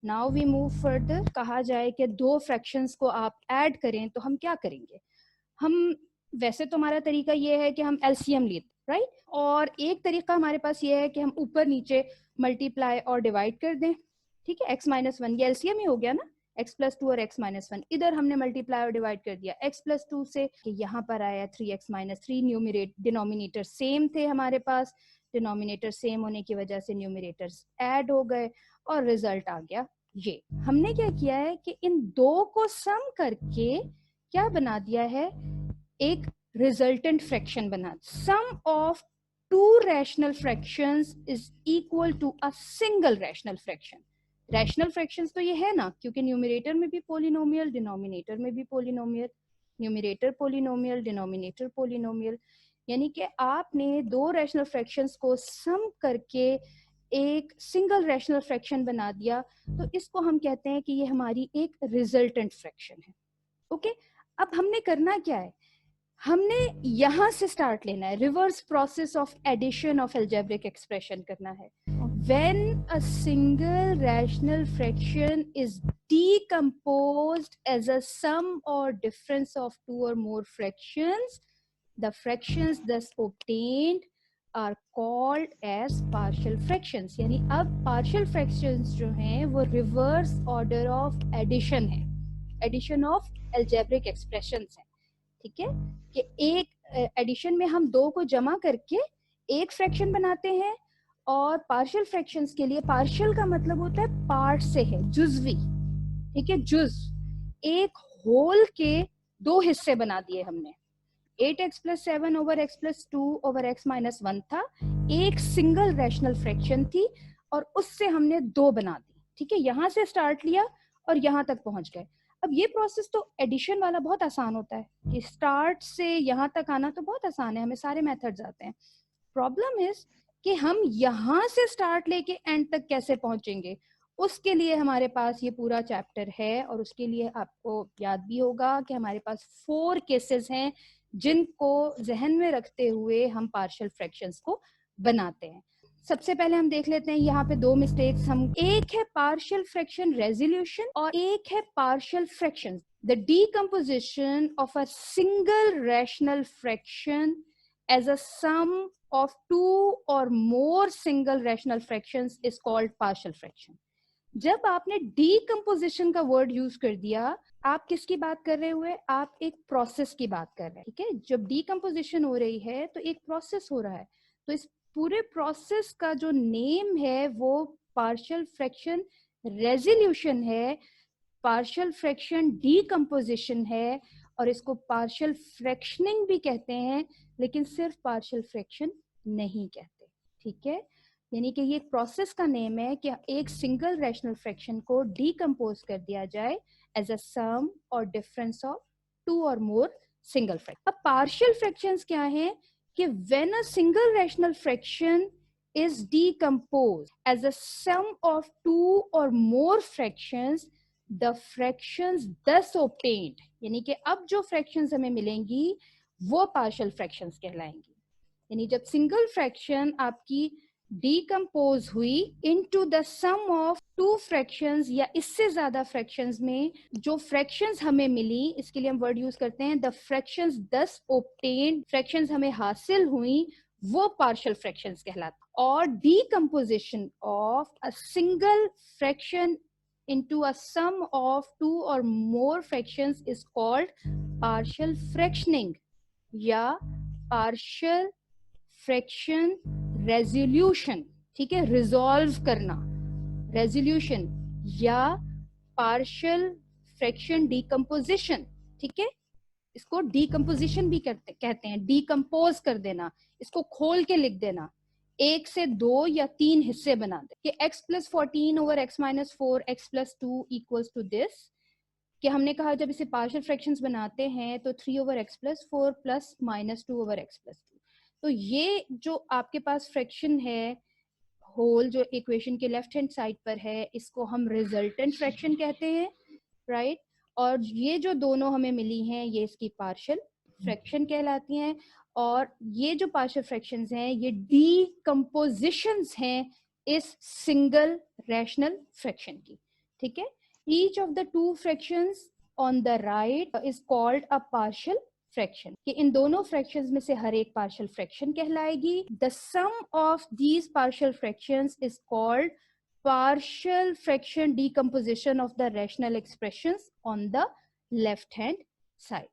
Now we move further. कहा जाए कि दो फ्रैक्शंस को आप ऐड करें तो हम क्या करेंगे? हम वैसे तो हमारा तरीका ये है कि हम एलसीएम लेते, राइट? और एक तरीका हमारे पास ये है कि हम ऊपर नीचे मल्टीप्लाई और डिवाइड कर दें, ठीक है? x माइनस वन, ये एलसीएम ही हो गया ना, x प्लस टू और x माइनस वन। इधर हमने मल्टीप्लाई और डिवाइड कर दिया x प्लस टू से, कि यहाँ पर आया 3x minus three. Numerator denominator same थे हमारे पास, डिनोमिनेटर सेम होने की वजह से न्यूमरेटर्स ऐड हो गए और रिजल्ट आ गया ये। हमने क्या किया है कि इन दो को सम करके क्या बना दिया है, एक रिजल्टेंट फ्रैक्शन बना। Sum of two rational fractions is equal to a single rational fraction. Rational fractions तो ये है ना, क्योंकि न्यूमरेटर में भी पोलिनोमियल, डिनोमिनेटर में भी polynomial, numerator polynomial, denominator polynomial, यानी कि आपने दो रैशनल फ्रैक्शंस को सम करके एक सिंगल रैशनल फ्रैक्शन बना दिया, तो इसको हम कहते हैं कि ये हमारी एक रिजल्टेंट फ्रैक्शन है। ओके, अब हमने करना क्या है, हमने यहां से स्टार्ट लेना है, reverse process of addition of algebraic expression करना है। When a single rational fraction is decomposed as a sum or difference of two or more fractions, the fractions thus obtained are called as partial fractions। यानी अब partial fractions जो हैं वो reverse order of addition है, addition of algebraic expressions है, ठीक है? कि एक एडिशन में हम दो को जमा करके एक फ्रैक्शन बनाते हैं, और पार्शियल फ्रैक्शंस के लिए पार्शियल का मतलब होता है पार्ट से है, जुजवी, ठीक है? जुज, एक होल के दो हिस्से बना दिए हमने। 8x plus 7 over x plus 2 over x minus 1 था, एक सिंगल रैशनल फ्रैक्शन थी, और उससे हमने दो बना दी, ठीक है? यहां से स्टार्ट लिया और यहां तक पहुंच गए। अब ये प्रोसेस तो एडिशन वाला बहुत आसान होता है कि स्टार्ट से यहां तक आना तो बहुत आसान है, हमें सारे मेथड्स आते हैं। प्रॉब्लम इज कि हम यहां से स्टार्ट लेके एंड तक कैसे पहुंचेंगे, उसके लिए हमारे पास ये पूरा चैप्टर है, और उसके लिए आपको याद भी होगा कि हमारे पास 4 केसेस हैं जिनको जहन में रखते हुए हम पार्शियल फ्रैक्शंस को बनाते हैं। सबसे पहले हम देख लेते हैं यहाँ पे दो मिस्टेक्स, हम एक है पार्शियल फ्रैक्शन रेजोल्यूशन और एक है partial fraction. The decomposition of a single rational fraction as a sum of two or more single rational fractions is called partial fraction। जब आपने डीकम्पोजिशन का वर्ड यूज कर दिया, आप किसकी बात कर रहे हुए? आप एक प्रोसेस की बात कर रहे हैं, ठीक है? जब डीकम्पोजिशन हो रही है तो एक प्रोसेस हो रहा है, तो इस पूरे प्रोसेस का जो नेम है वो पार्शियल फ्रैक्शन रेजोल्यूशन है, पार्शियल फ्रैक्शन डीकम्पोजिशन है, और इसको पार्शियल फ्रैक्शनिंग भी कहते हैं, लेकिन सिर्फ पार्शियल फ्रैक्शन नहीं कहते, ठीक है? यानी कि ये प्रोसेस का नेम है कि एक सिंगल रैशनल फ्रैक्शन को डीकम्पोज कर दिया जाए एज अ सम और डिफरेंस ऑफ टू और मोर सिंगल फ्रैक्शन। अब पार्शियल फ्रैक्शंस क्या है कि when a single rational fraction is decomposed as a sum of two or more fractions, the fractions thus obtained, यानी कि अब जो fractions हमें मिलेंगी वो partial fractions कहलाएंगी। यानी जब सिंगल फ्रैक्शन आपकी डीकम्पोज हुई into the sum of two fractions या इससे ज्यादा फ्रैक्शंस में जो फ्रैक्शंस हमें मिली, इसके लिए हम वर्ड यूज करते हैं द फ्रैक्शंस दस ओब्टेन्ड, फ्रैक्शंस हमें हासिल हुई, वो पार्शियल फ्रैक्शंस कहलाता। और decomposition of a single fraction into a sum of two or more fractions is called partial fractioning या partial फ्रैक्शन रेजोल्यूशन, ठीक है? रिजॉल्व करना, रेजोल्यूशन या पार्शियल फ्रैक्शन डीकम्पोजिशन, ठीक है? इसको डीकम्पोजिशन भी कहते हैं, डीकम्पोज कर देना, इसको खोल के लिख देना, एक से दो या तीन हिस्से बना दे कि x plus 14 over x minus 4 x plus 2 equals to this, कि हमने कहा जब इसे पार्शियल फ्रैक्शंस बनाते हैं तो 3 over x plus 4 plus minus 2 over x plus 2। तो ये जो आपके पास फ्रैक्शन है होल जो इक्वेशन के लेफ्ट हैंड साइड पर है, इसको हम रिजल्टेंट फ्रैक्शन कहते हैं, राइट? और ये जो दोनों हमें मिली हैं ये इसकी पार्शियल फ्रैक्शन कहलाती हैं, और ये जो पार्शियल फ्रैक्शंस हैं ये डीकम्पोजिशंस हैं इस सिंगल रैशनल फ्रैक्शन की, ठीक है। Each of the two fractions on the right is called a partial fraction, कि इन दोनों फ्रैक्शंस में से हर एक पार्शियल फ्रैक्शन कहलाएगी। The sum of these partial fractions is called partial fraction decomposition of the rational expressions on the left hand side.